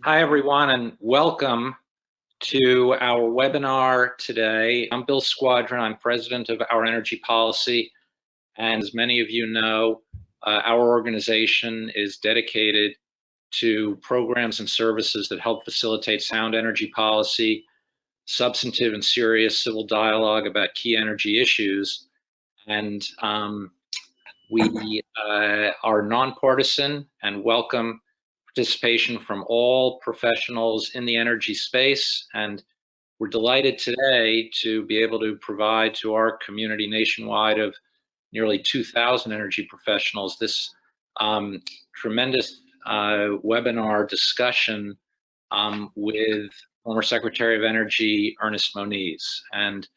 Hi, everyone, and welcome to our webinar today. I'm Bill Squadron. I'm president of Our Energy Policy. And as many of you know, our organization is dedicated to programs and services that help facilitate sound energy policy, substantive and serious civil dialogue about key energy issues. And we are nonpartisan and welcome participation from all professionals in the energy space, and we're delighted today to be able to provide to our community nationwide of nearly 2,000 energy professionals this tremendous webinar discussion with former Secretary of Energy Ernest Moniz. And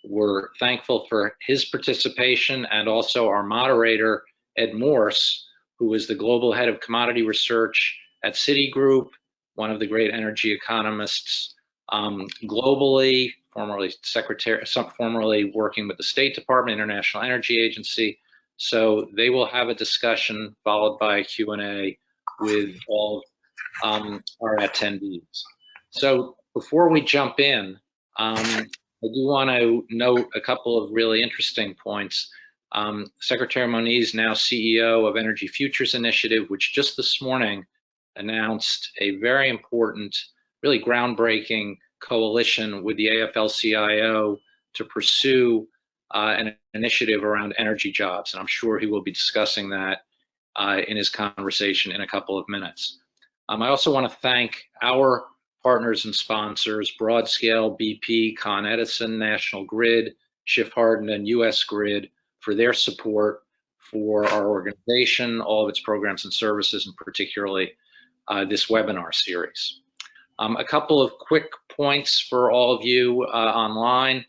we're thankful for his participation, and also our moderator, Ed Morse, who is the global head of commodity research at Citi Group, one of the great energy economists globally, formerly working with the State Department, International Energy Agency. So they will have a discussion followed by a Q&A with all our attendees. So before we jump in, I do want to note a couple of really interesting points. Secretary Moniz, now CEO of Energy Futures Initiative, which just this morning announced a very important, really groundbreaking coalition with the AFL-CIO to pursue an initiative around energy jobs. And I'm sure he will be discussing that in his conversation in a couple of minutes. I also want to thank our partners and sponsors, Broadscale, BP, Con Edison, National Grid, Schiff Hardin, and US Grid, for their support for our organization, all of its programs and services, and particularly this webinar series. A couple of quick points for all of you online.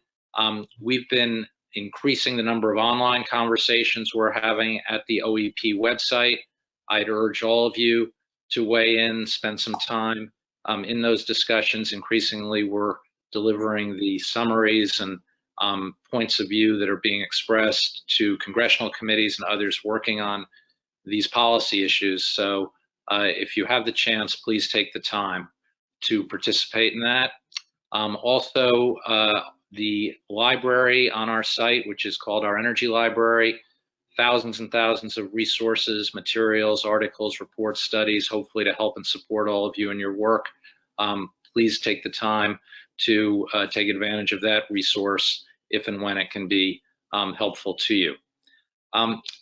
We've been increasing the number of online conversations we're having at the OEP website. I'd urge all of you to weigh in, spend some time in those discussions. Increasingly, we're delivering the summaries and points of view that are being expressed to congressional committees and others working on these policy issues. So if you have the chance, please take the time to participate in that. Also, the library on our site, which is called Our Energy Library, thousands and thousands of resources, materials, articles, reports, studies, hopefully to help and support all of you in your work. Please take the time to take advantage of that resource if and when it can be helpful to you.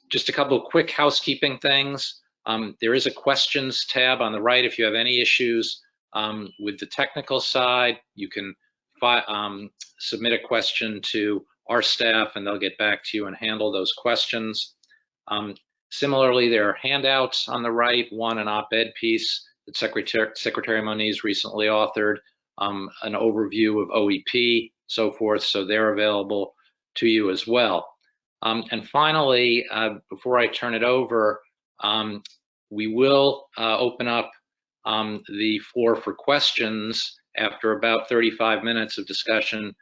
Just a couple of quick housekeeping things. There is a questions tab on the right. If you have any issues with the technical side, you can submit a question to our staff and they'll get back to you and handle those questions. Similarly, there are handouts on the right, one an op-ed piece that Secretary Moniz recently authored, an overview of OEP, so forth, so they're available to you as well. And finally, before I turn it over, we will open up the floor for questions after about 35 minutes of discussion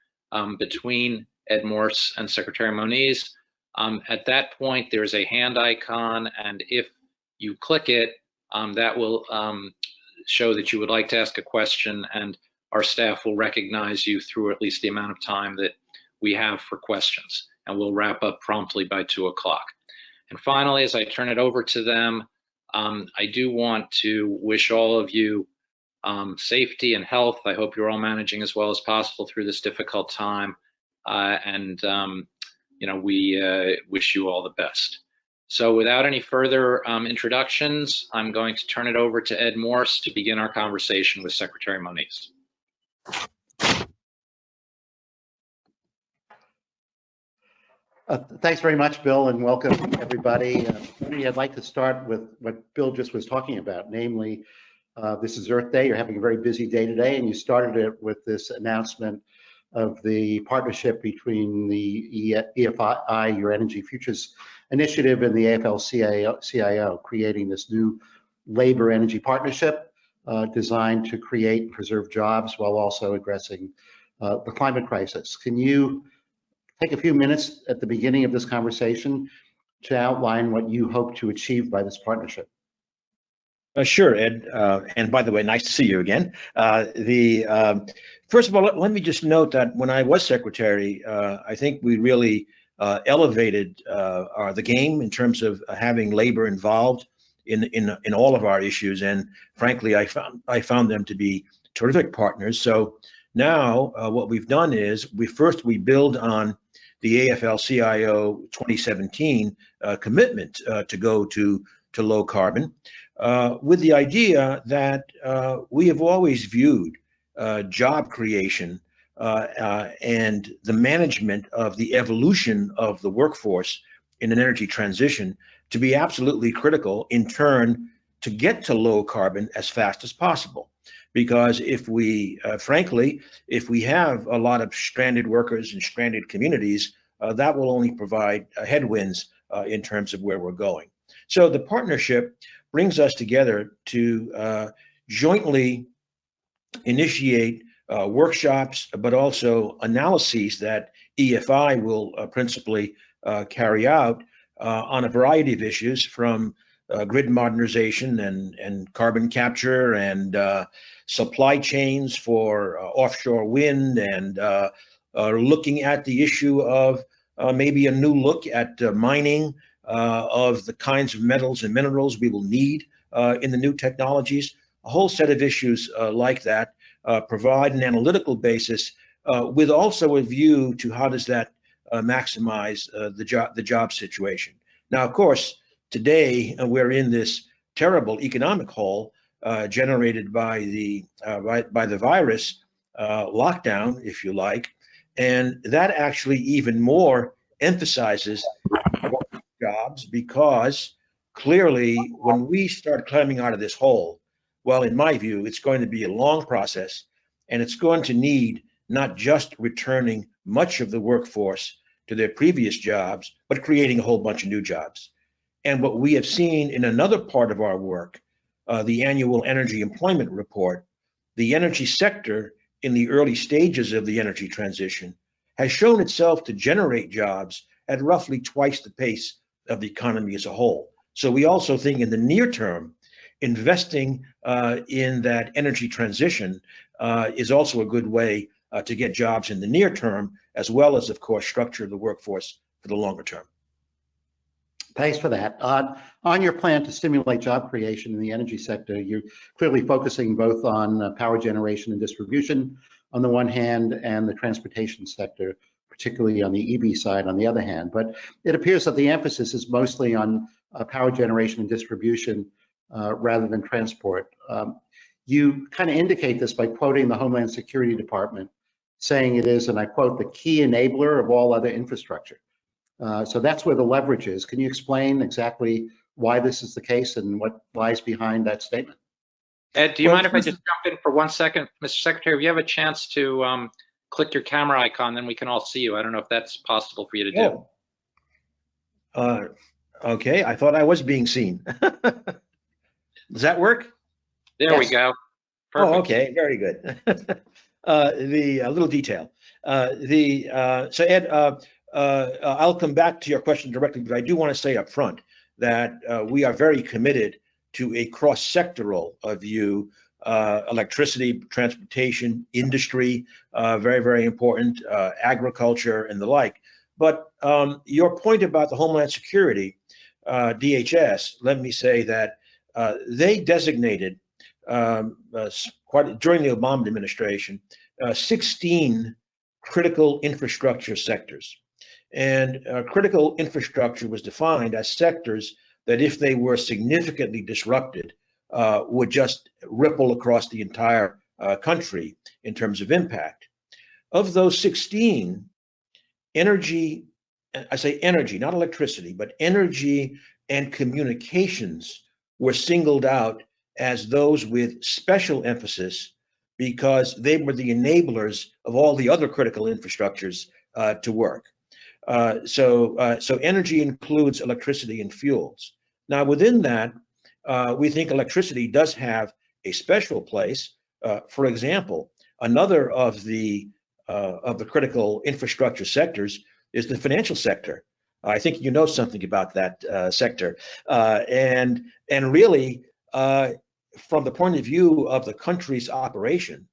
between Ed Morse and Secretary Moniz. At that point, there's a hand icon, and if you click it, that will show that you would like to ask a question, and our staff will recognize you through at least the amount of time that we have for questions, and we'll wrap up promptly by 2 o'clock. And finally, as I turn it over to them, I do want to wish all of you safety and health. I hope you're all managing as well as possible through this difficult time, you know, we wish you all the best. So without any further introductions, I'm going to turn it over to Ed Morse to begin our conversation with Secretary Moniz. Thanks very much, Bill, and welcome everybody. I'd like to start with what Bill just was talking about, namely, this is Earth Day. You're having a very busy day today, and you started it with this announcement of the partnership between the EFI, Your Energy Futures Initiative, and the AFL-CIO, creating this new labor energy partnership designed to create and preserve jobs while also addressing the climate crisis. Can you take a few minutes at the beginning of this conversation to outline what you hope to achieve by this partnership? Sure, Ed. And by the way, nice to see you again. First of all, let me just note that when I was secretary, I think we really elevated the game in terms of having labor involved in all of our issues. And frankly, I found them to be terrific partners. So now what we've done is we build on the AFL-CIO 2017 commitment to go to low carbon. With the idea that we have always viewed job creation and the management of the evolution of the workforce in an energy transition to be absolutely critical in turn to get to low carbon as fast as possible. Because if we, frankly, if we have a lot of stranded workers and stranded communities, that will only provide headwinds in terms of where we're going. So the partnership brings us together to jointly initiate workshops, but also analyses that EFI will principally carry out on a variety of issues, from grid modernization and carbon capture and supply chains for offshore wind, and looking at the issue of maybe a new look at mining of the kinds of metals and minerals we will need in the new technologies. A whole set of issues like that provide an analytical basis with also a view to how does that maximize the job situation. Now, of course, today we're in this terrible economic hole generated by the virus lockdown, if you like, and that actually even more emphasizes jobs, because clearly when we start climbing out of this hole, well, in my view, it's going to be a long process, and it's going to need not just returning much of the workforce to their previous jobs, but creating a whole bunch of new jobs. And what we have seen in another part of our work, the annual energy employment report, the energy sector in the early stages of the energy transition has shown itself to generate jobs at roughly twice the pace of the economy as a whole. So we also think in the near term, investing in that energy transition is also a good way to get jobs in the near term, as well as, of course, structure the workforce for the longer term. Thanks for that. On your plan to stimulate job creation in the energy sector, you're clearly focusing both on power generation and distribution on the one hand, and the transportation sector, particularly on the EV side on the other hand. But it appears that the emphasis is mostly on power generation and distribution rather than transport. You kind of indicate this by quoting the Homeland Security Department, saying it is, and I quote, the key enabler of all other infrastructure. So that's where the leverage is. Can you explain exactly why this is the case and what lies behind that statement? Ed, do you mind if I just jump in for 1 second? Mr. Secretary, if you have a chance to click your camera icon, then we can all see you. I don't know if that's possible for you to do. Oh. Okay, I thought I was being seen. Does that work? There Yes. we go. Perfect. Oh, okay, very good. The little detail. So Ed, I'll come back to your question directly, but I do want to say up front that we are very committed to a cross-sectoral view, electricity, transportation, industry, very, very important, agriculture and the like. But your point about the Homeland Security, DHS, let me say that they designated during the Obama administration 16 critical infrastructure sectors. And critical infrastructure was defined as sectors that, if they were significantly disrupted, would just ripple across the entire country in terms of impact. Of those 16, energy, I say energy, not electricity, but energy and communications were singled out as those with special emphasis, because they were the enablers of all the other critical infrastructures to work. So energy includes electricity and fuels. Now, within that, we think electricity does have a special place. For example, another of the critical infrastructure sectors is the financial sector. I think you know something about that sector, and really, from the point of view of the country's operation,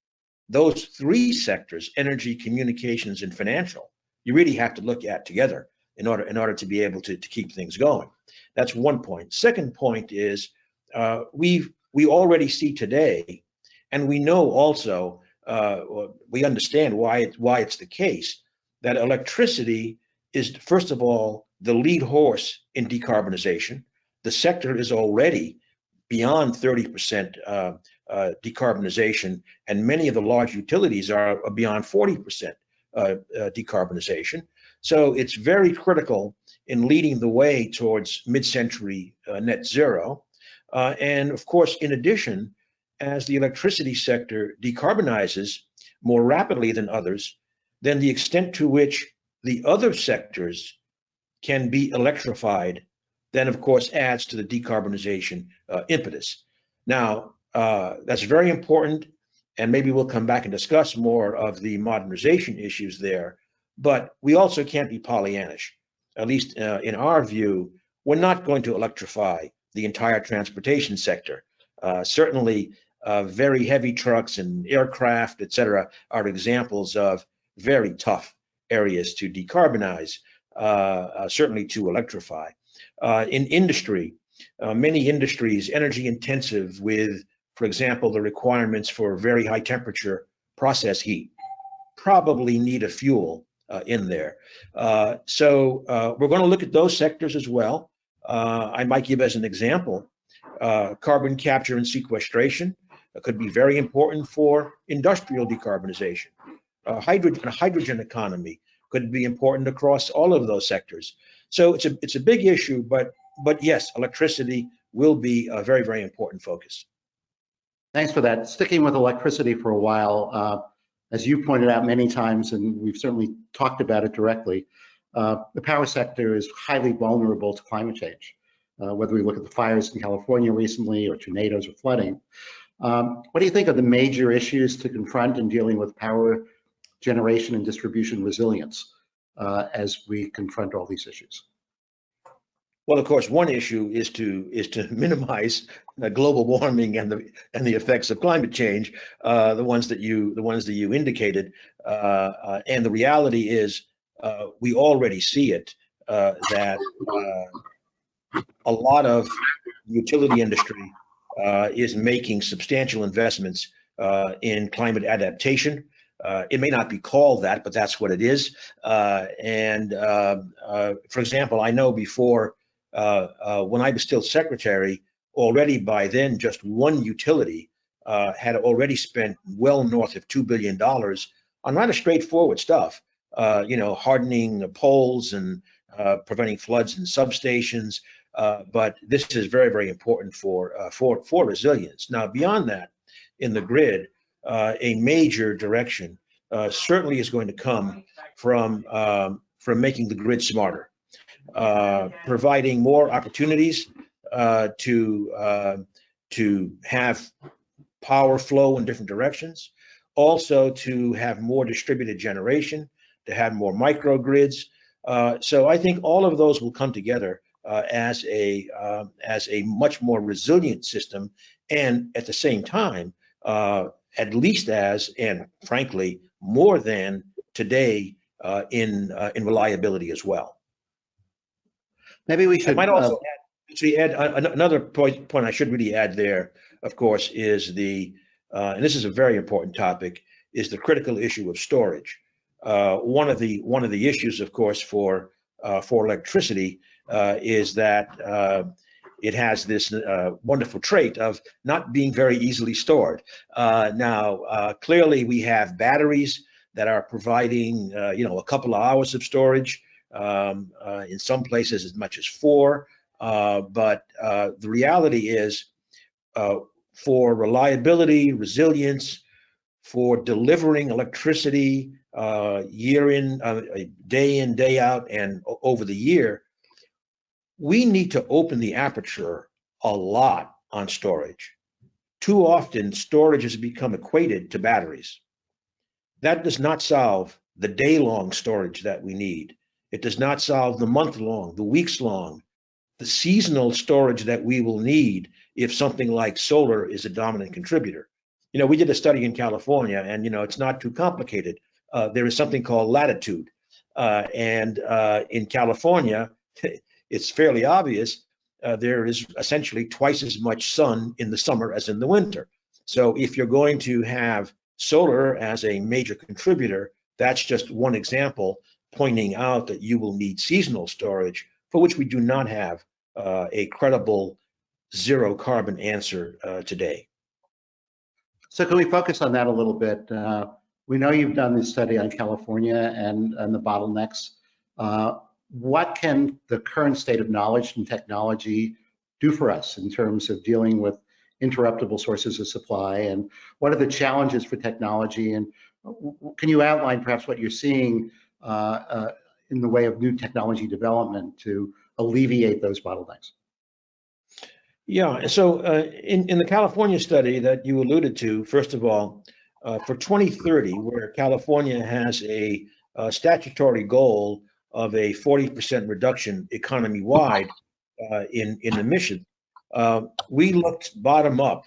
those three sectors, energy, communications, and financial, you really have to look at together in order to be able to keep things going. That's one point. Second point is we already see today, and we know also, we understand why it's the case, that electricity is, first of all, the lead horse in decarbonization. The sector is already beyond 30% decarbonization, and many of the large utilities are beyond 40% decarbonization. So it's very critical in leading the way towards mid-century net zero. And of course, in addition, as the electricity sector decarbonizes more rapidly than others, then the extent to which the other sectors can be electrified then of course adds to the decarbonization impetus. Now, that's very important, and maybe we'll come back and discuss more of the modernization issues there, but we also can't be Pollyannish. At least in our view, we're not going to electrify the entire transportation sector. Certainly, very heavy trucks and aircraft, et cetera, are examples of very tough areas to decarbonize, certainly to electrify. In industry, many industries, energy intensive with, for example, the requirements for very high temperature process heat, probably need a fuel in there. So we're going to look at those sectors as well. I might give as an example, carbon capture and sequestration could be very important for industrial decarbonization. Hydrogen economy could be important across all of those sectors. So it's a big issue, but yes, electricity will be a very, very important focus. Thanks for that. Sticking with electricity for a while, as you pointed out many times, and we've certainly talked about it directly, the power sector is highly vulnerable to climate change. Whether we look at the fires in California recently or tornadoes or flooding. What do you think are the major issues to confront in dealing with power generation and distribution resilience as we confront all these issues? Well, of course, one issue is to minimize global warming and the effects of climate change, the ones that you indicated, and the reality is we already see it, that a lot of utility industry is making substantial investments in climate adaptation. It may not be called that, but that's what it is. And for example, I know before, when I was still secretary, already by then just one utility had already spent well north of $2 billion on rather straightforward stuff, hardening poles and preventing floods in substations. But this is very, very important for resilience. Now, beyond that, in the grid, a major direction certainly is going to come from making the grid smarter. Providing more opportunities to have power flow in different directions, also to have more distributed generation, to have more microgrids. So I think all of those will come together as a much more resilient system, and at the same time, at least as, and frankly, more than today in reliability as well. Maybe we should. I might also add another point I should really add there, of course, is and this is a very important topic, is the critical issue of storage. One of the issues, of course, for electricity is that it has this wonderful trait of not being very easily stored. Now, clearly, we have batteries that are providing, a couple of hours of storage. In some places as much as 4, but the reality is for reliability, resilience, for delivering electricity day in, day out, and over the year, we need to open the aperture a lot on storage. Too often, storage has become equated to batteries. That does not solve the day-long storage that we need. It does not solve the month-long, the weeks-long, the seasonal storage that we will need if something like solar is a dominant contributor. We did a study in California, and it's not too complicated. There is something called latitude, and in California, it's fairly obvious. There is essentially twice as much sun in the summer as in the winter. So if you're going to have solar as a major contributor, that's just one example pointing out that you will need seasonal storage, for which we do not have a credible zero carbon answer today. So can we focus on that a little bit? We know you've done this study on California and the bottlenecks. What can the current state of knowledge and technology do for us in terms of dealing with interruptible sources of supply, and what are the challenges for technology, and can you outline perhaps what you're seeing in the way of new technology development to alleviate those bottlenecks? Yeah, so in the California study that you alluded to, first of all, for 2030, where California has a statutory goal of a 40% reduction economy-wide in emissions, we looked bottom up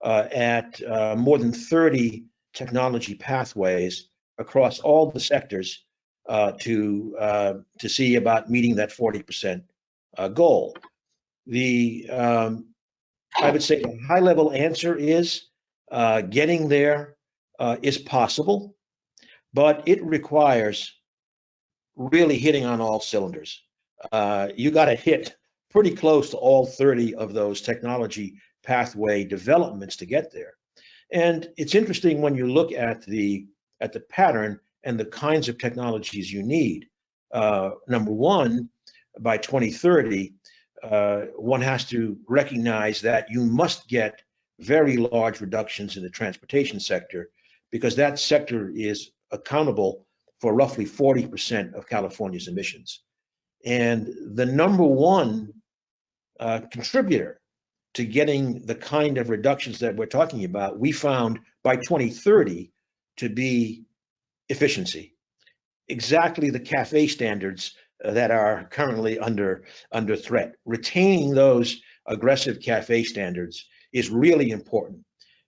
at more than 30 technology pathways across all the sectors to see about meeting that 40% goal. I would say the high-level answer is getting there is possible, but it requires really hitting on all cylinders. You got to hit pretty close to all 30 of those technology pathway developments to get there. And it's interesting when you look at the pattern and the kinds of technologies you need. Number one, by 2030, one has to recognize that you must get very large reductions in the transportation sector, because that sector is accountable for roughly 40% of California's emissions. And the number one contributor to getting the kind of reductions that we're talking about, we found by 2030 to be efficiency. Exactly the CAFE standards that are currently under threat. Retaining those aggressive CAFE standards is really important,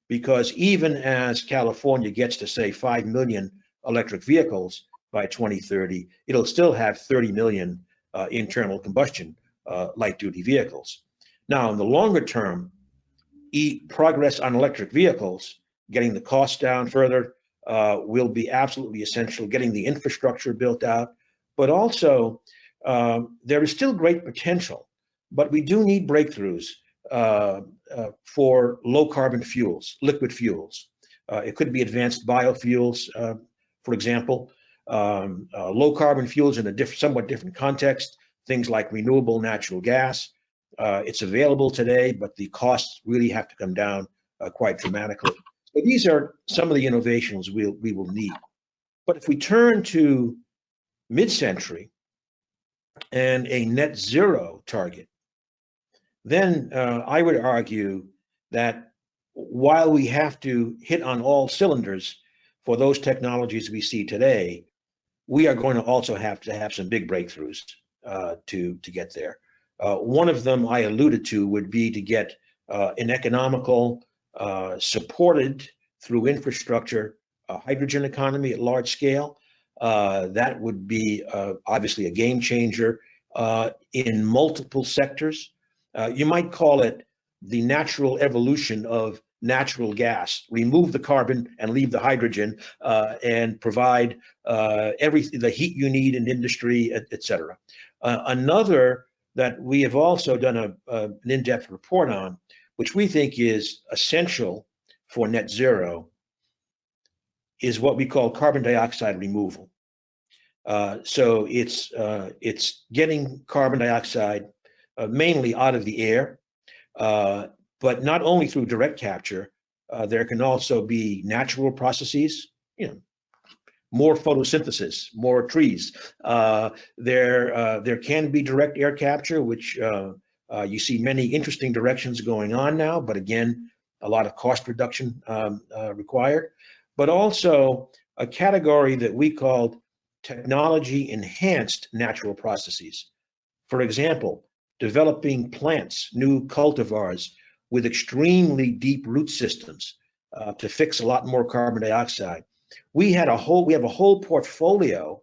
because even as California gets to, say, 5 million electric vehicles by 2030, it'll still have 30 million internal combustion light-duty vehicles. Now, in the longer term, progress on electric vehicles, getting the costs down further, will be absolutely essential, getting the infrastructure built out. But also, there is still great potential, but we do need breakthroughs for low carbon fuels, liquid fuels. It could be advanced biofuels, for example, low carbon fuels in a somewhat different context, things like renewable natural gas. It's available today, but the costs really have to come down quite dramatically. So these are some of the innovations we will need. But if we turn to mid-century and a net zero target, then I would argue that while we have to hit on all cylinders for those technologies we see today, we are going to also have to have some big breakthroughs to get there. One of them I alluded to would be to get an economical, supported through infrastructure, hydrogen economy at large scale. That would be obviously a game changer in multiple sectors. You might call it the natural evolution of natural gas. Remove the carbon and leave the hydrogen and provide the heat you need in industry, et cetera. Another that we have also done an in-depth report on, which we think is essential for net zero, is what we call carbon dioxide removal. So it's getting carbon dioxide mainly out of the air, but not only through direct capture. There can also be natural processes, more photosynthesis, more trees. There can be direct air capture, which you see many interesting directions going on now, but again, a lot of cost reduction required. But also a category that we called technology enhanced natural processes. For example, developing plants, new cultivars, with extremely deep root systems to fix a lot more carbon dioxide. We have a whole portfolio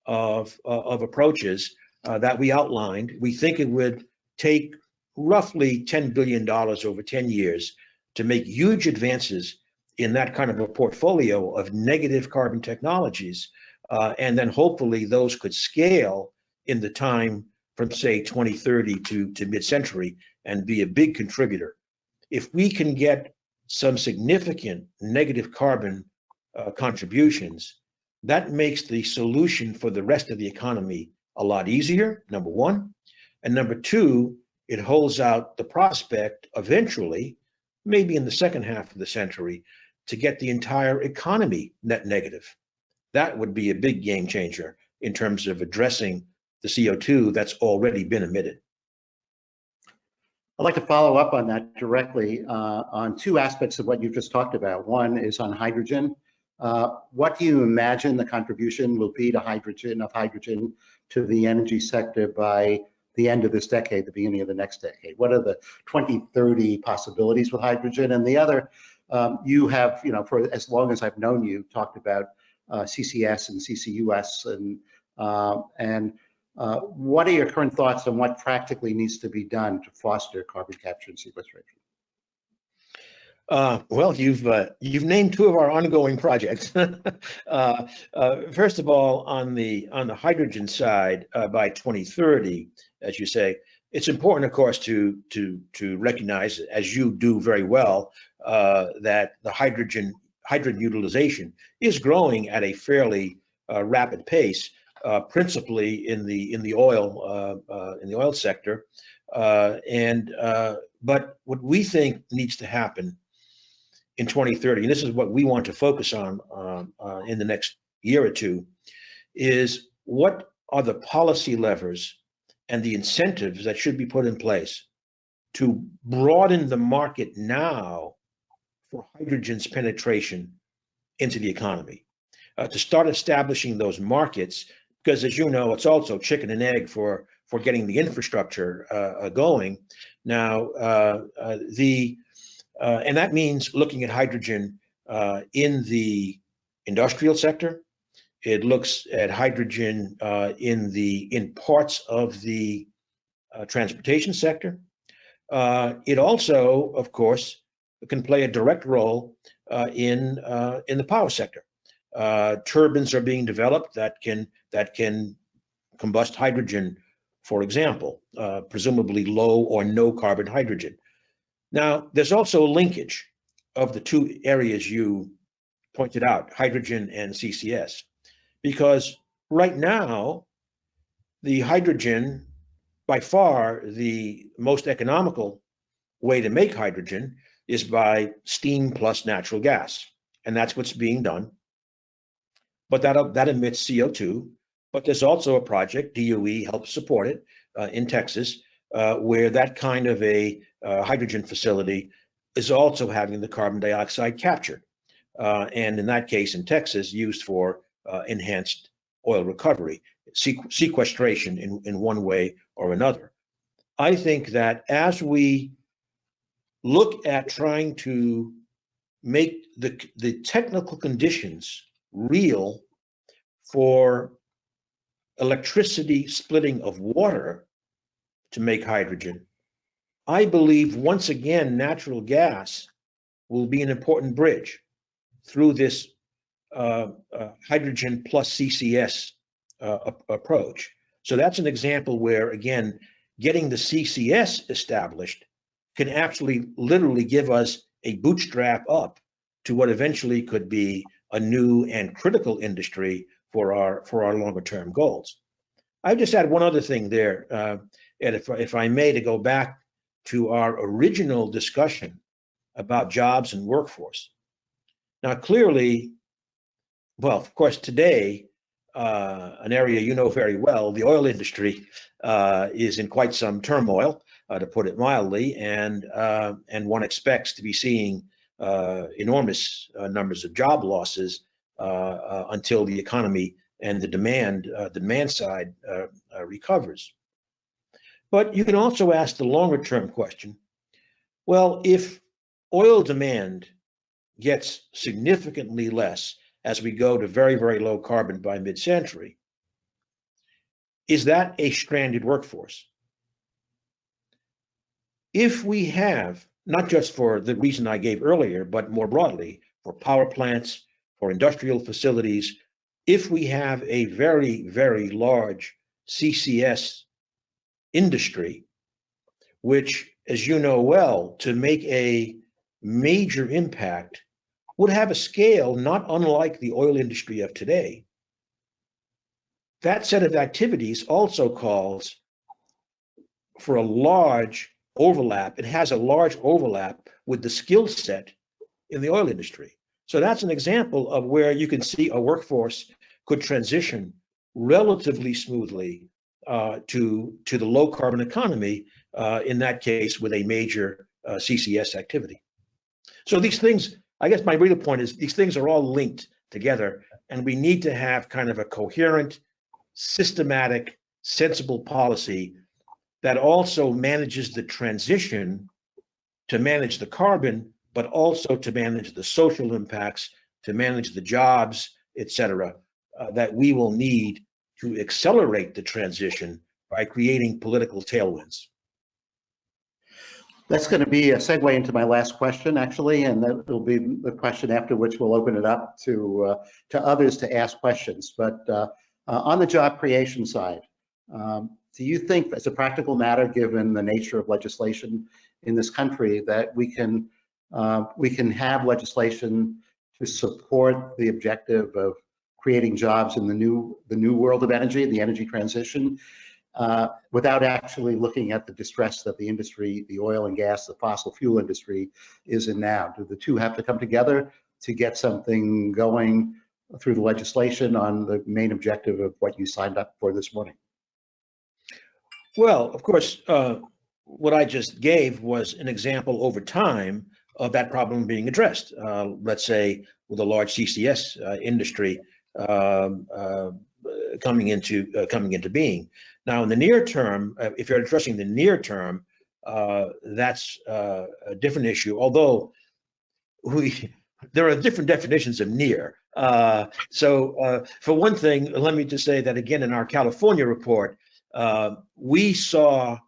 of approaches that we outlined. We think it would take roughly $10 billion over 10 years to make huge advances in that kind of a portfolio of negative carbon technologies. And then hopefully those could scale in the time from, say, 2030 to mid-century and be a big contributor. If we can get some significant negative carbon contributions, that makes the solution for the rest of the economy a lot easier, number one. And number two, it holds out the prospect eventually, maybe in the second half of the century, to get the entire economy net negative. That would be a big game changer in terms of addressing the CO2 that's already been emitted. I'd like to follow up on that directly on two aspects of what you've just talked about. One is on hydrogen. What do you imagine the contribution will be to hydrogen to the energy sector by the end of this decade, the beginning of the next decade? What are the 2030 possibilities with hydrogen? And the other, you have, for as long as I've known you, talked about CCS and CCUS, and what are your current thoughts on what practically needs to be done to foster carbon capture and sequestration? Well, you've named two of our ongoing projects. First of all, on the hydrogen side, by 2030, as you say, it's important, of course, to recognize, as you do very well, that the hydrogen utilization is growing at a fairly rapid pace, principally in the oil sector, but what we think needs to happen in 2030, and this is what we want to focus on in the next year or two, is what are the policy levers and the incentives that should be put in place to broaden the market now for hydrogen's penetration into the economy, to start establishing those markets, because as you know, it's also chicken and egg for getting the infrastructure going. Now, and that means looking at hydrogen in the industrial sector. It looks at hydrogen in parts of the transportation sector. It also, of course, can play a direct role in the power sector. Turbines are being developed that can combust hydrogen, for example, presumably low or no carbon hydrogen. Now, there's also a linkage of the two areas you pointed out, hydrogen and CCS, because right now, the hydrogen, by far the most economical way to make hydrogen is by steam plus natural gas, and that's what's being done. But that emits CO2. But there's also a project, DOE helps support it in Texas, where that kind of a hydrogen facility is also having the carbon dioxide captured. And in that case, in Texas, used for enhanced oil recovery, sequestration in one way or another. I think that as we look at trying to make the technical conditions real for electricity splitting of water to make hydrogen, I believe once again natural gas will be an important bridge through this hydrogen plus CCS approach. So that's an example where, again, getting the CCS established can actually literally give us a bootstrap up to what eventually could be a new and critical industry for our longer term goals. I just add one other thing there, and if I may, to go back to our original discussion about jobs and workforce. Now, clearly, well, of course, today, an area you know very well, the oil industry is in quite some turmoil, to put it mildly, and one expects to be seeing enormous numbers of job losses until the economy and the demand side recovers. But you can also ask the longer term question, Well, if oil demand gets significantly less as we go to very, very low carbon by mid-century, is that a stranded workforce? If we have, not just for the reason I gave earlier, but more broadly, for power plants, for industrial facilities, if we have a very, very large CCS industry, which, as you know well, to make a major impact, would have a scale not unlike the oil industry of today. That set of activities also calls for a large overlap. It has a large overlap with the skill set in the oil industry. So that's an example of where you can see a workforce could transition relatively smoothly to the low carbon economy, in that case with a major CCS activity. So these things, I guess my real point is these things are all linked together, and we need to have kind of a coherent, systematic, sensible policy that also manages the transition to manage the carbon, but also to manage the social impacts, to manage the jobs, et cetera, that we will need to accelerate the transition by creating political tailwinds. That's going to be a segue into my last question, actually, and that will be the question after which we'll open it up to others to ask questions. But on the job creation side, do you think, as a practical matter, given the nature of legislation in this country, that we can have legislation to support the objective of creating jobs in the new world of energy, the energy transition, without actually looking at the distress that the industry, the oil and gas, the fossil fuel industry is in now? Do the two have to come together to get something going through the legislation on the main objective of what you signed up for this morning? Well, of course, what I just gave was an example over time of that problem being addressed. Let's say with a large CCS industry coming into being. Now, in the near term, if you're addressing the near term, that's a different issue. Although there are different definitions of near. So for one thing, let me just say that again, in our California report, we saw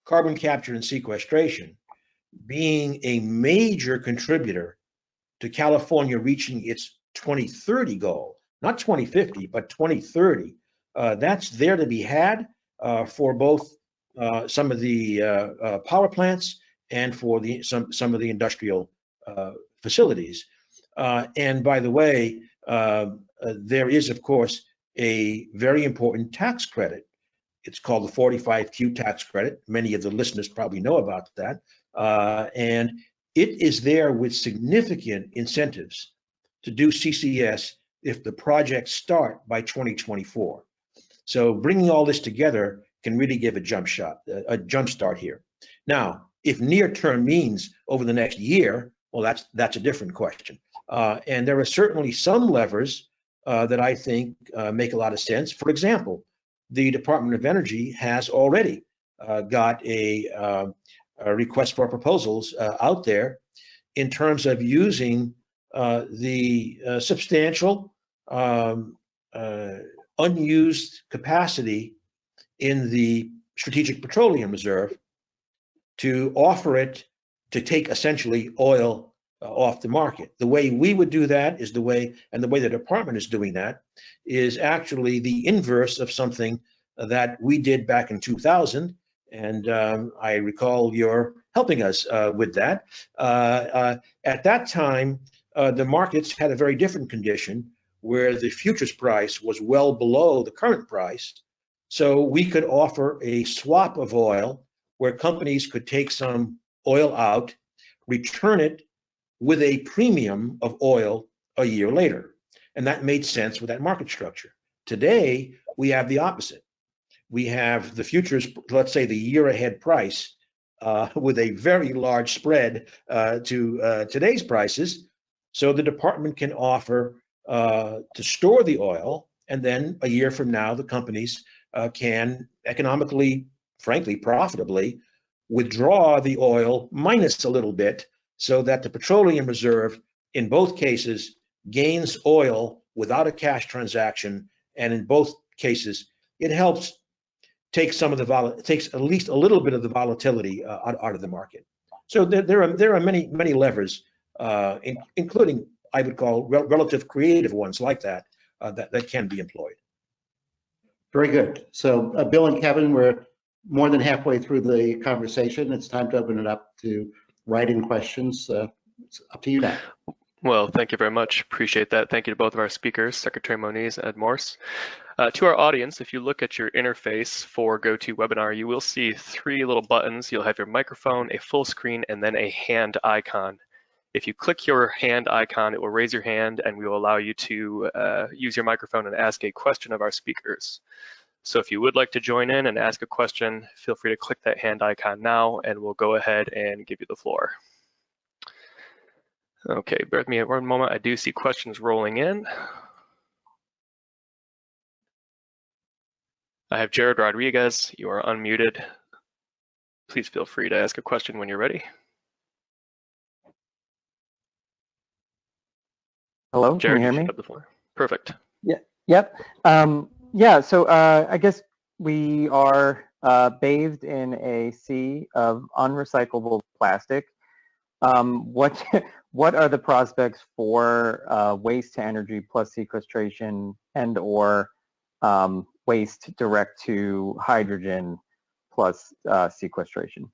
carbon capture and sequestration being a major contributor to California reaching its 2030 goal, not 2050, but 2030. That's there to be had for both some of the power plants and for some of the industrial facilities. And by the way, there is, of course, a very important tax credit. It's called the 45Q tax credit. Many of the listeners probably know about that. And it is there with significant incentives to do CCS if the projects start by 2024. So bringing all this together can really give a jump start here. Now, if near term means over the next year, well, that's a different question. And there are certainly some levers that I think make a lot of sense. For example, the Department of Energy has already got a request for proposals out there in terms of using the substantial unused capacity in the Strategic Petroleum Reserve to offer it to take essentially oil off the market. The way we would do that is the way the department is doing that is actually the inverse of something that we did back in 2000. And I recall your helping us with that. At that time, the markets had a very different condition where the futures price was well below the current price. So we could offer a swap of oil where companies could take some oil out, return it with a premium of oil a year later. And that made sense with that market structure. Today, we have the opposite. We have the futures, let's say the year ahead price, with a very large spread to today's prices. So the department can offer to store the oil, and then a year from now, the companies can economically, frankly, profitably withdraw the oil minus a little bit so that the petroleum reserve in both cases gains oil without a cash transaction. And in both cases, it helps take takes at least a little bit of the volatility out of the market. So there are many levers, including I would call relative creative ones like that that can be employed. Very good. So Bill and Kevin, we're more than halfway through the conversation. It's time to open it up to write-in questions. It's up to you now. Well, thank you very much. Appreciate that. Thank you to both of our speakers, Secretary Moniz and Ed Morse. To our audience, if you look at your interface for GoToWebinar, you will see 3 little buttons. You'll have your microphone, a full screen, and then a hand icon. If you click your hand icon, it will raise your hand and we will allow you to use your microphone and ask a question of our speakers. So if you would like to join in and ask a question, feel free to click that hand icon now and we'll go ahead and give you the floor. Okay, bear with me one moment. I do see questions rolling in. I have Jared Rodriguez. You are unmuted. Please feel free to ask a question when you're ready. Hello, Jared, can you hear me? have the floor. Perfect. Yeah. Yep. Yeah. So I guess we are bathed in a sea of unrecyclable plastic. What are the prospects for waste to energy plus sequestration and/or waste direct to hydrogen plus sequestration?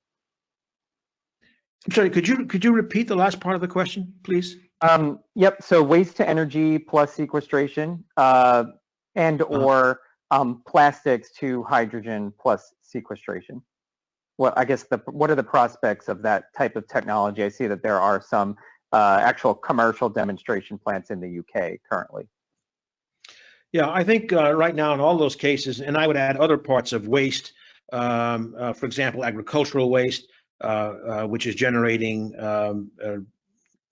I'm sorry, could you repeat the last part of the question, please? Yep. So waste to energy plus sequestration and/or plastics to hydrogen plus sequestration. Well, I guess what are the prospects of that type of technology? I see that there are some actual commercial demonstration plants in the UK currently. Yeah, I think right now in all those cases, and I would add other parts of waste, for example, agricultural waste, which is generating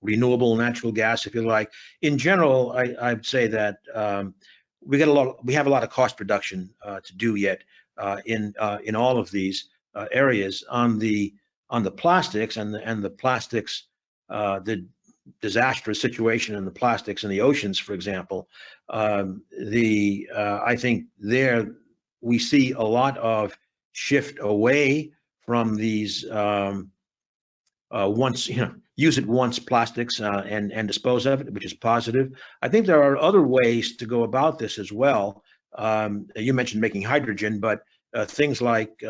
renewable natural gas, if you like. In general, I'd say that we have a lot of cost reduction to do yet in all of these areas. On the plastics and the plastics, the disastrous situation in the plastics in the oceans, for example, I think there we see a lot of shift away from these use it once plastics and dispose of it, which is positive. I think there are other ways to go about this as well. You mentioned making hydrogen, but things like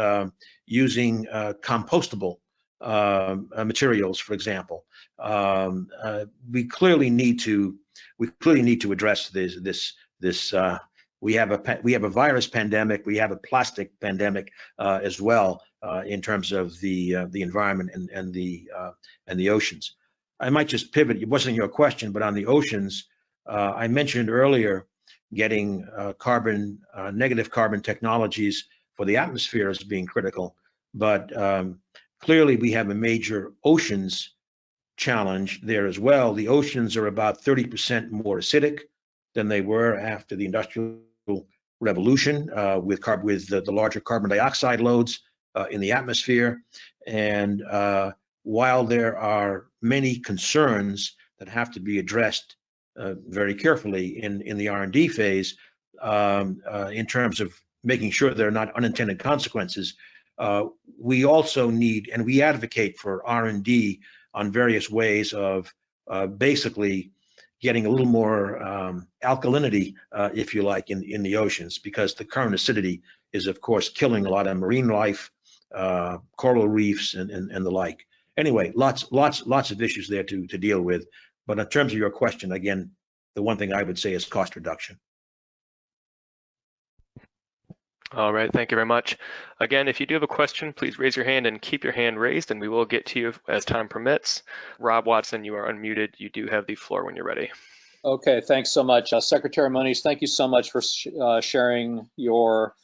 using compostable materials, for example. We clearly need to address this. We have a virus pandemic. We have a plastic pandemic as well in terms of the environment and the oceans. I might just pivot. It wasn't your question, but on the oceans, I mentioned earlier getting negative carbon technologies for the atmosphere as being critical, but clearly we have a major oceans challenge there as well. The oceans are about 30% more acidic than they were after the Industrial Revolution, with the larger carbon dioxide loads in the atmosphere. And while there are many concerns that have to be addressed very carefully in the R&D phase, in terms of making sure there are not unintended consequences, we also need, and we advocate for R&D on various ways of basically getting a little more alkalinity, if you like, in the oceans, because the current acidity is, of course, killing a lot of marine life, coral reefs, and the like. Anyway, lots of issues there to deal with. But in terms of your question, again, the one thing I would say is cost reduction. All right, thank you very much. Again, if you do have a question, please raise your hand and keep your hand raised, and we will get to you as time permits. Rob Watson, you are unmuted. You do have the floor when you're ready. Okay, thanks so much. Secretary Moniz, thank you so much for sharing your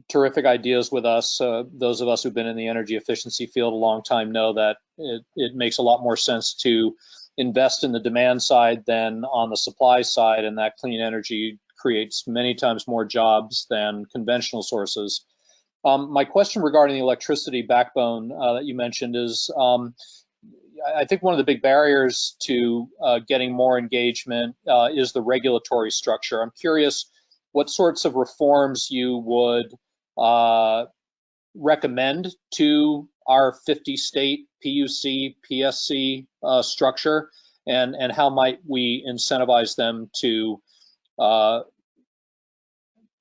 terrific ideas with us. Those of us who've been in the energy efficiency field a long time know that it makes a lot more sense to invest in the demand side than on the supply side, and that clean energy creates many times more jobs than conventional sources. My question regarding the electricity backbone that you mentioned is, I think one of the big barriers to getting more engagement is the regulatory structure. I'm curious what sorts of reforms you would recommend to our 50-state PUC, PSC structure, and how might we incentivize them to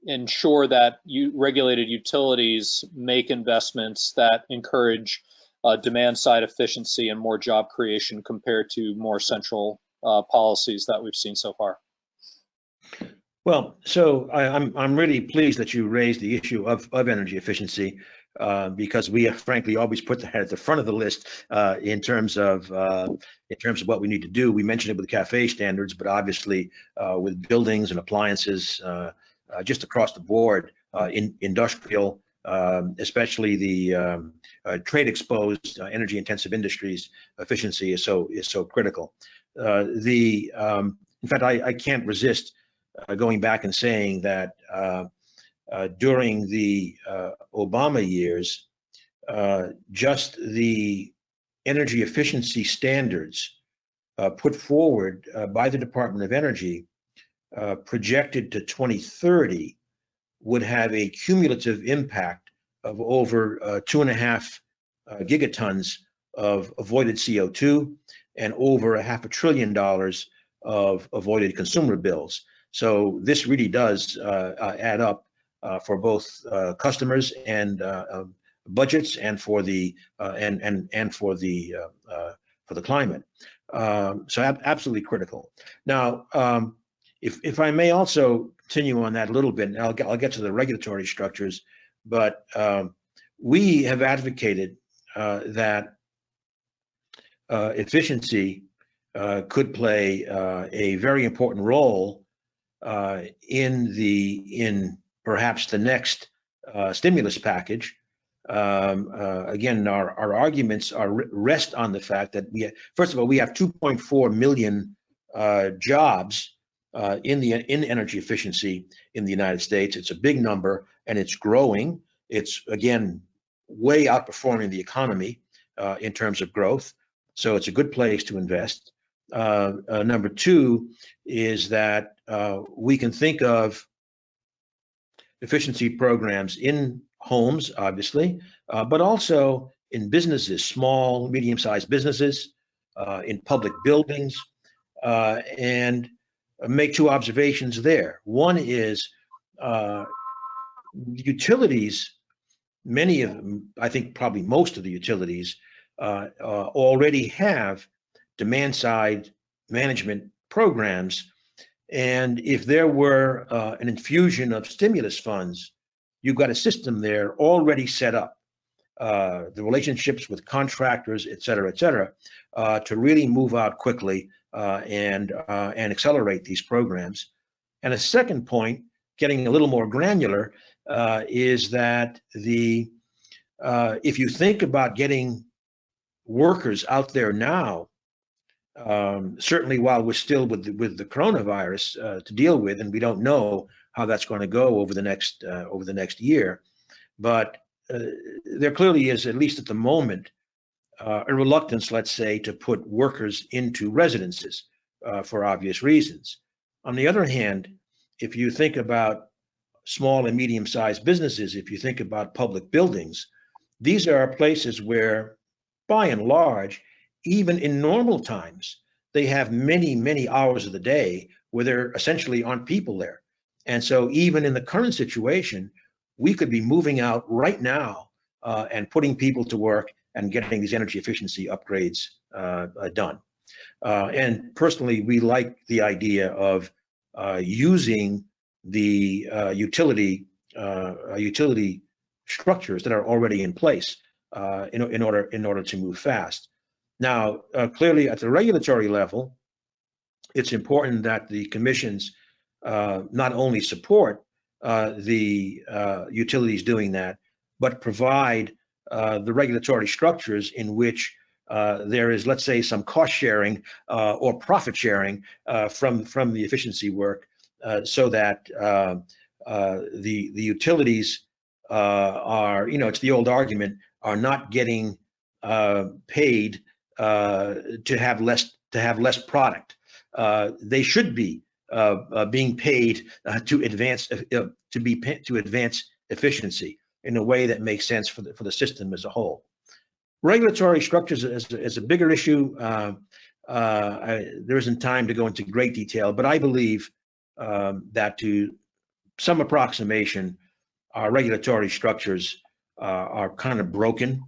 ensure that regulated utilities make investments that encourage demand side efficiency and more job creation compared to more central policies that we've seen so far. Well, so I'm really pleased that you raised the issue of energy efficiency because we have frankly always put that at the front of the list in terms of what we need to do. We mentioned it with CAFE standards, but obviously with buildings and appliances just across the board, in industrial, especially the trade exposed energy intensive industries, efficiency is so critical. In fact, I can't resist going back and saying that during the Obama years, just the energy efficiency standards put forward by the Department of Energy projected to 2030 would have a cumulative impact of over 2.5 gigatons of avoided CO2 and over $500 billion of avoided consumer bills. So this really does add up for both customers and budgets, and for the for the climate. So absolutely critical. Now, if I may also continue on that a little bit, and I'll get to the regulatory structures, but we have advocated that efficiency could play a very important role in perhaps the next stimulus package. Again, our arguments rest on the fact that first of all, we have 2.4 million jobs in energy efficiency in the United States. It's a big number and it's growing. It's again way outperforming the economy in terms of growth. So it's a good place to invest. Number two is that we can think of efficiency programs in homes, obviously, but also in businesses, small, medium-sized businesses, in public buildings, and make two observations there. One is utilities, many of them, I think probably most of the utilities, already have demand-side management programs. And if there were an infusion of stimulus funds, you've got a system there already set up, the relationships with contractors, et cetera, to really move out quickly and accelerate these programs. And a second point, getting a little more granular, is that if you think about getting workers out there now, certainly while we're still with the coronavirus to deal with, and we don't know how that's going to go over the next year, but there clearly is, at least at the moment, a reluctance, let's say, to put workers into residences for obvious reasons. On the other hand, if you think about small and medium-sized businesses, if you think about public buildings, these are places where, by and large, even in normal times, they have many hours of the day where there essentially aren't people there. And so even in the current situation, we could be moving out right now and putting people to work and getting these energy efficiency upgrades done. And personally, we like the idea of using the utility structures that are already in place in order to move fast. Now, clearly at the regulatory level, it's important that the commissions not only support the utilities doing that, but provide the regulatory structures in which there is, let's say, some cost sharing or profit sharing from the efficiency work, so that the utilities are, it's the old argument, are not getting paid to have less product. They should be being paid to advance efficiency in a way that makes sense for the system as a whole. Regulatory structures is a bigger issue. There isn't time to go into great detail, but I believe that to some approximation, our regulatory structures are kind of broken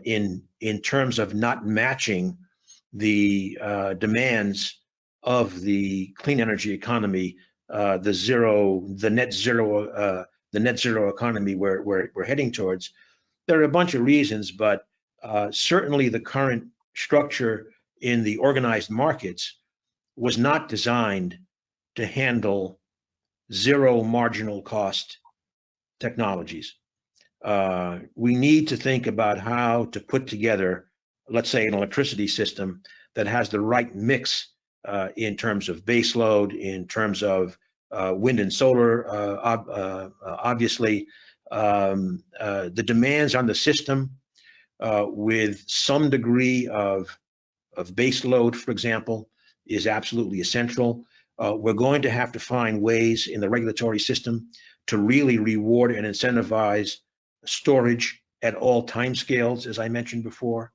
in terms of not matching the demands of the clean energy economy, the net zero economy we're heading towards. There are a bunch of reasons, but certainly the current structure in the organized markets was not designed to handle zero marginal cost technologies. We need to think about how to put together, let's say, an electricity system that has the right mix in terms of base load, in terms of wind and solar, obviously, the demands on the system with some degree of base load, for example, is absolutely essential. We're going to have to find ways in the regulatory system to really reward and incentivize storage at all time scales, as I mentioned before.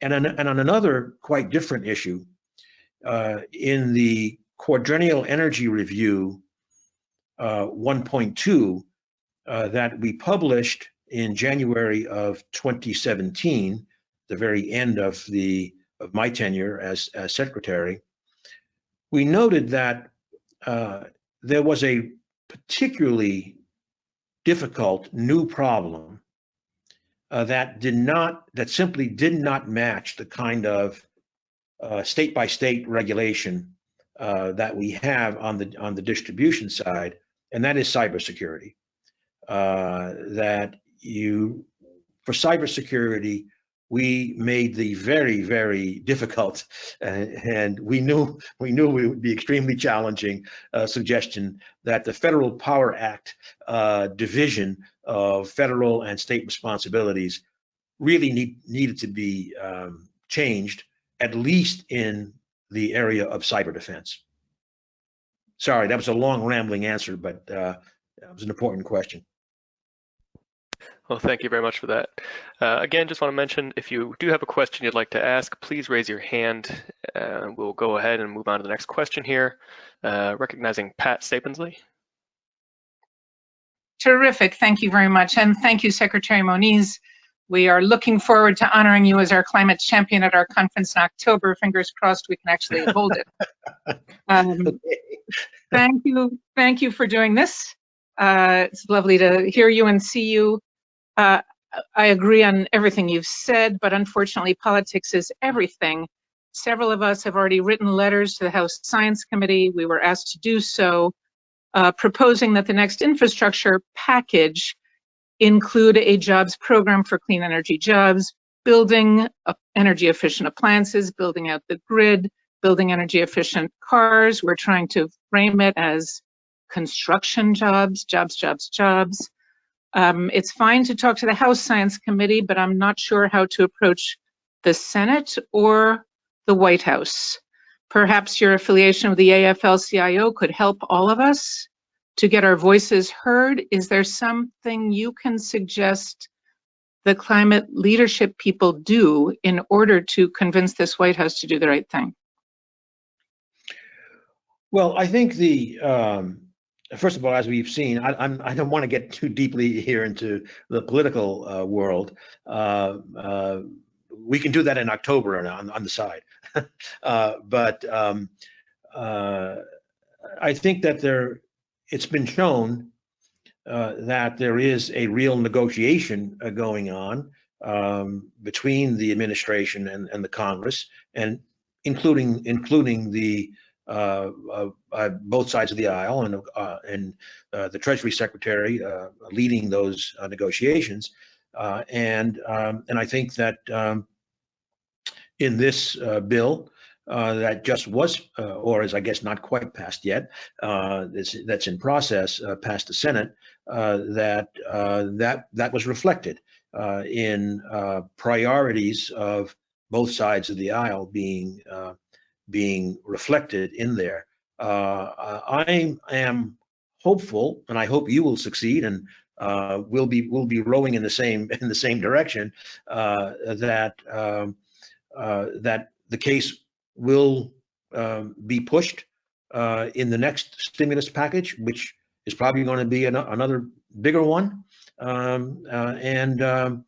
And on another quite different issue, in the Quadrennial Energy Review 1.2 that we published in January of 2017, the very end of my tenure as secretary, we noted that there was a particularly difficult new problem that simply did not match the kind of state-by-state regulation that we have on the distribution side, and that is cybersecurity. For cybersecurity, we made the very, very difficult, and we knew it would be extremely challenging suggestion that the Federal Power Act division of federal and state responsibilities really needed to be changed, at least in the area of cyber defense. Sorry, that was a long rambling answer, but that was an important question. Well, thank you very much for that. Again, just want to mention, if you do have a question you'd like to ask, please raise your hand. We'll go ahead and move on to the next question here. Recognizing Pat Staplesley. Terrific. Thank you very much. And thank you, Secretary Moniz. We are looking forward to honoring you as our climate champion at our conference in October. Fingers crossed we can actually hold it. Thank you for doing this. It's lovely to hear you and see you. I agree on everything you've said, but unfortunately, politics is everything. Several of us have already written letters to the House Science Committee. We were asked to do so, proposing that the next infrastructure package include a jobs program for clean energy jobs, building energy efficient appliances, building out the grid, building energy efficient cars. We're trying to frame it as construction jobs. It's fine to talk to the House Science Committee, but I'm not sure how to approach the Senate or the White House. Perhaps your affiliation with the AFL-CIO could help all of us to get our voices heard. Is there something you can suggest the climate leadership people do in order to convince this White House to do the right thing? Well, I think first of all, as we've seen, I don't want to get too deeply here into the political world. We can do that in October on the side. But I think that it's been shown that there is a real negotiation going on between the administration and the Congress, and including the both sides of the aisle, and the Treasury Secretary leading those negotiations. And I think that in this bill, that just was, or is I guess not quite passed yet, that's in process, past the Senate, that was reflected in priorities of both sides of the aisle being reflected in there. I am hopeful, and I hope you will succeed, and we'll be rowing in the same direction, that the case will be pushed in the next stimulus package, which is probably going to be another bigger one. The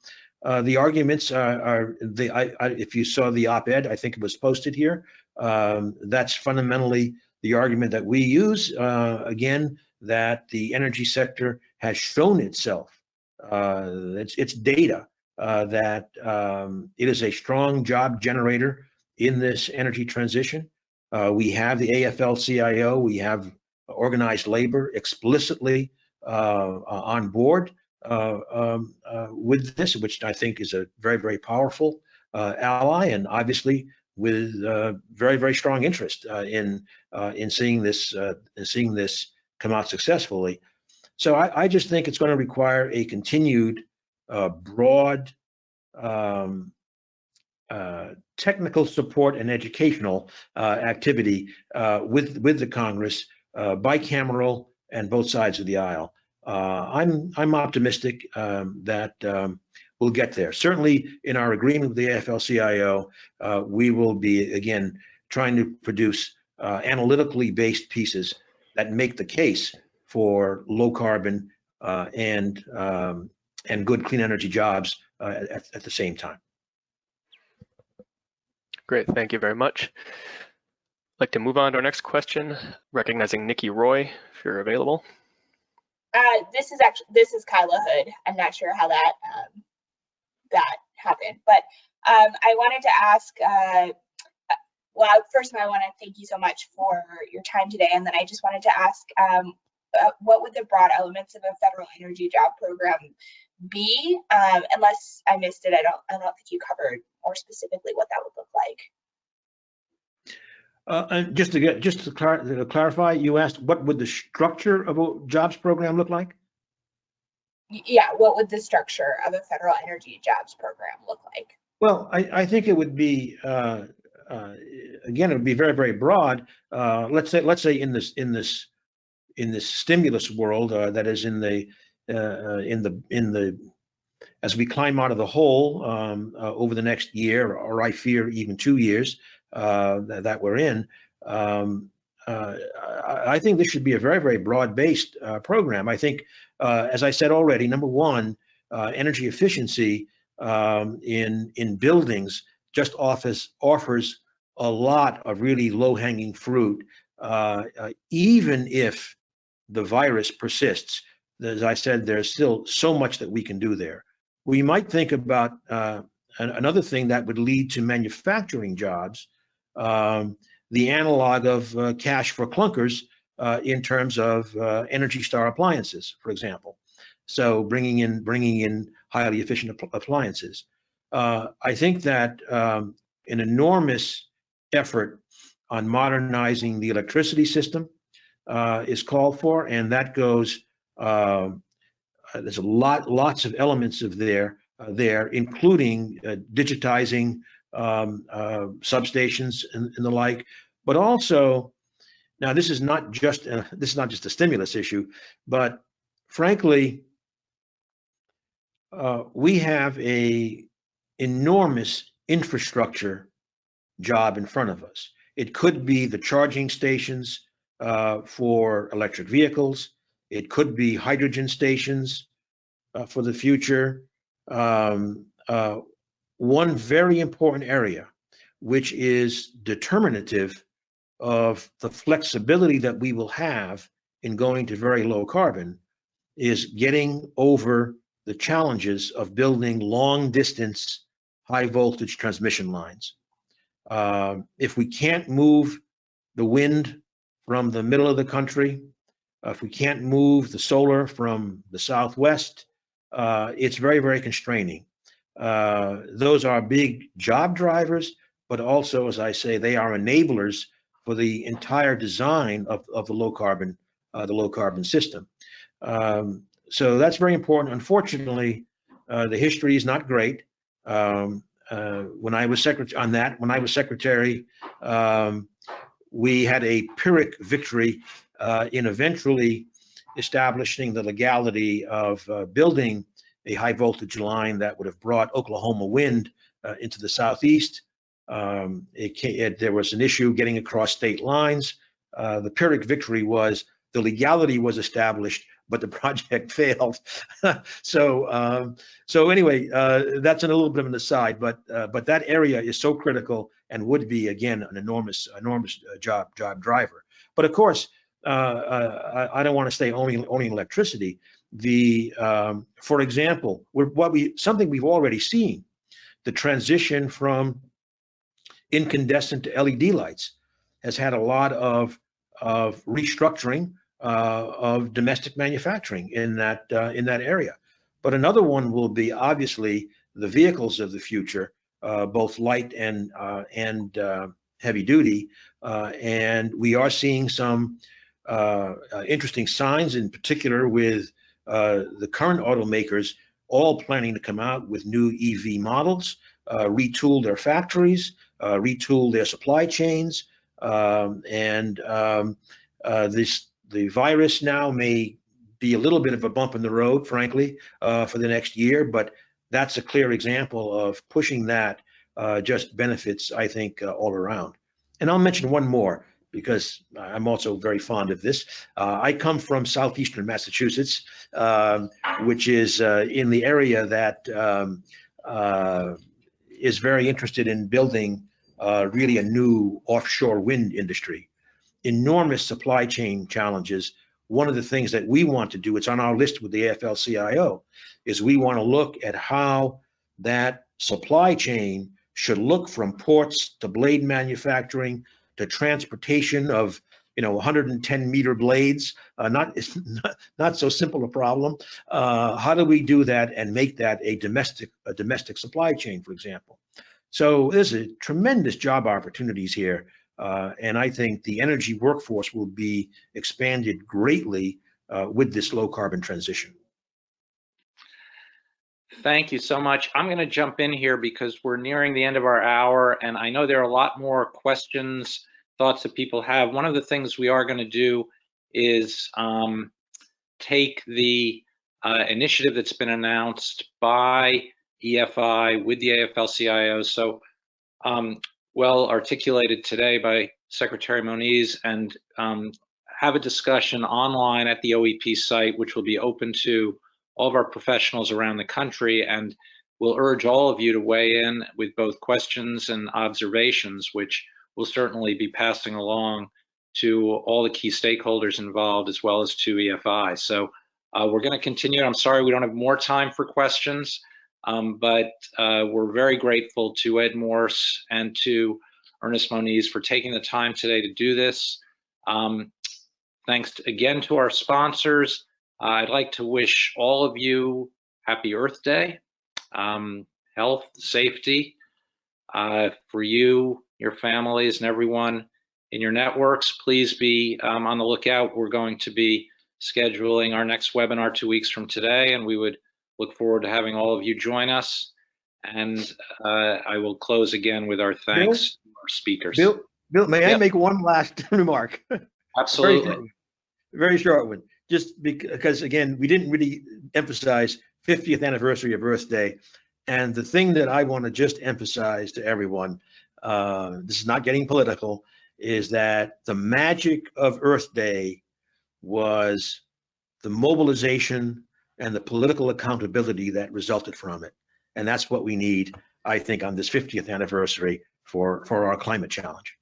arguments are if you saw the op-ed, I think it was posted here. That's fundamentally the argument that we use. Again, that the energy sector has shown itself, its data, that it is a strong job generator in this energy transition. We have the AFL-CIO, we have organized labor explicitly on board with this, which I think is a very, very powerful ally, and obviously with very, very strong interest in seeing this come out successfully. So I just think it's going to require a continued broad technical support and educational activity with the Congress, bicameral and both sides of the aisle. I'm optimistic that we'll get there. Certainly in our agreement with the AFL-CIO, we will be, again, trying to produce analytically based pieces that make the case for low carbon and good clean energy jobs at the same time. Great, thank you very much. I'd like to move on to our next question, recognizing Nikki Roy, if you're available. This is Kyla Hood. I'm not sure how that happened, but I wanted to ask. Well, first of all, I want to thank you so much for your time today, and then I just wanted to ask, what would the broad elements of a federal energy job program be? Unless I missed it, I don't think you covered more specifically what that would look like. And just to clarify, you asked what would the structure of a jobs program look like? Yeah, what would the structure of a federal energy jobs program look like? Well, I think it would be again, it would be very, very broad. Let's say in this stimulus world that is in the as we climb out of the hole over the next year, or I fear even 2 years that we're in, I think this should be a very, very broad-based program. I think, as I said already, number one, energy efficiency in buildings just offers a lot of really low-hanging fruit, even if the virus persists. As I said, there's still so much that we can do there. We might think about another thing that would lead to manufacturing jobs, the analog of cash for clunkers in terms of Energy Star appliances, for example. So bringing in highly efficient appliances. I think that an enormous effort on modernizing the electricity system is called for, and that goes. There's lots of elements of there, including digitizing substations and the like, but also, now this is not just a stimulus issue, but frankly, we have a enormous infrastructure job in front of us. It could be the charging stations for electric vehicles. It could be hydrogen stations for the future. One very important area, which is determinative of the flexibility that we will have in going to very low carbon, is getting over the challenges of building long distance, high voltage transmission lines. If we can't move the wind from the middle of the country, if we can't move the solar from the southwest, it's very, very constraining. Those are big job drivers, but also, as I say, they are enablers for the entire design of the low carbon system. So that's very important. Unfortunately, the history is not great. When I was secretary, we had a Pyrrhic victory in eventually establishing the legality of building a high voltage line that would have brought Oklahoma wind into the Southeast. There was an issue getting across state lines. The Pyrrhic victory was the legality was established, but the project failed. So anyway, that's a little bit of an aside, but that area is so critical and would be, again, an enormous job driver. But of course, I don't want to stay only in electricity. For example, something we've already seen, the transition from incandescent to LED lights has had a lot of restructuring of domestic manufacturing in that area. But another one will be obviously the vehicles of the future, both light and heavy duty, and we are seeing some interesting signs, in particular with the current automakers all planning to come out with new EV models, retool their factories, retool their supply chains, the virus now may be a little bit of a bump in the road, frankly, for the next year, but that's a clear example of pushing that just benefits, I think, all around. And I'll mention one more, because I'm also very fond of this. I come from southeastern Massachusetts, which is in the area that is very interested in building really a new offshore wind industry. Enormous supply chain challenges. One of the things that we want to do, it's on our list with the AFL-CIO, is we want to look at how that supply chain should look from ports to blade manufacturing to transportation of 110-meter blades. Not so simple a problem. How do we do that and make that a domestic supply chain, for example? So there's a tremendous job opportunities here. And I think the energy workforce will be expanded greatly with this low carbon transition. Thank you so much. I'm going to jump in here because we're nearing the end of our hour, and I know there are a lot more questions, thoughts that people have. One of the things we are going to do is take the initiative that's been announced by EFI with the AFL-CIO. So well articulated today by Secretary Moniz, and have a discussion online at the OEP site, which will be open to all of our professionals around the country, and we'll urge all of you to weigh in with both questions and observations, which we'll certainly be passing along to all the key stakeholders involved, as well as to EFI. So we're going to continue. I'm sorry we don't have more time for questions, but we're very grateful to Ed Morse and to Ernest Moniz for taking the time today to do this. Thanks again to our sponsors. I'd like to wish all of you happy Earth Day, health, safety for you, your families, and everyone in your networks. Please be on the lookout. We're going to be scheduling our next webinar 2 weeks from today, and we would look forward to having all of you join us. And I will close again with our thanks to our speakers. Bill, may I make one last remark? Absolutely. Very short one. Just because, again, we didn't really emphasize 50th anniversary of Earth Day. And the thing that I want to just emphasize to everyone, this is not getting political, is that the magic of Earth Day was the mobilization and the political accountability that resulted from it. And that's what we need, I think, on this 50th anniversary for our climate challenge.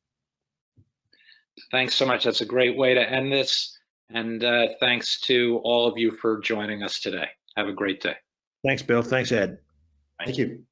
Thanks so much. That's a great way to end this. And thanks to all of you for joining us today. Have a great day. Thanks, Bill. Thanks, Ed. Thank you.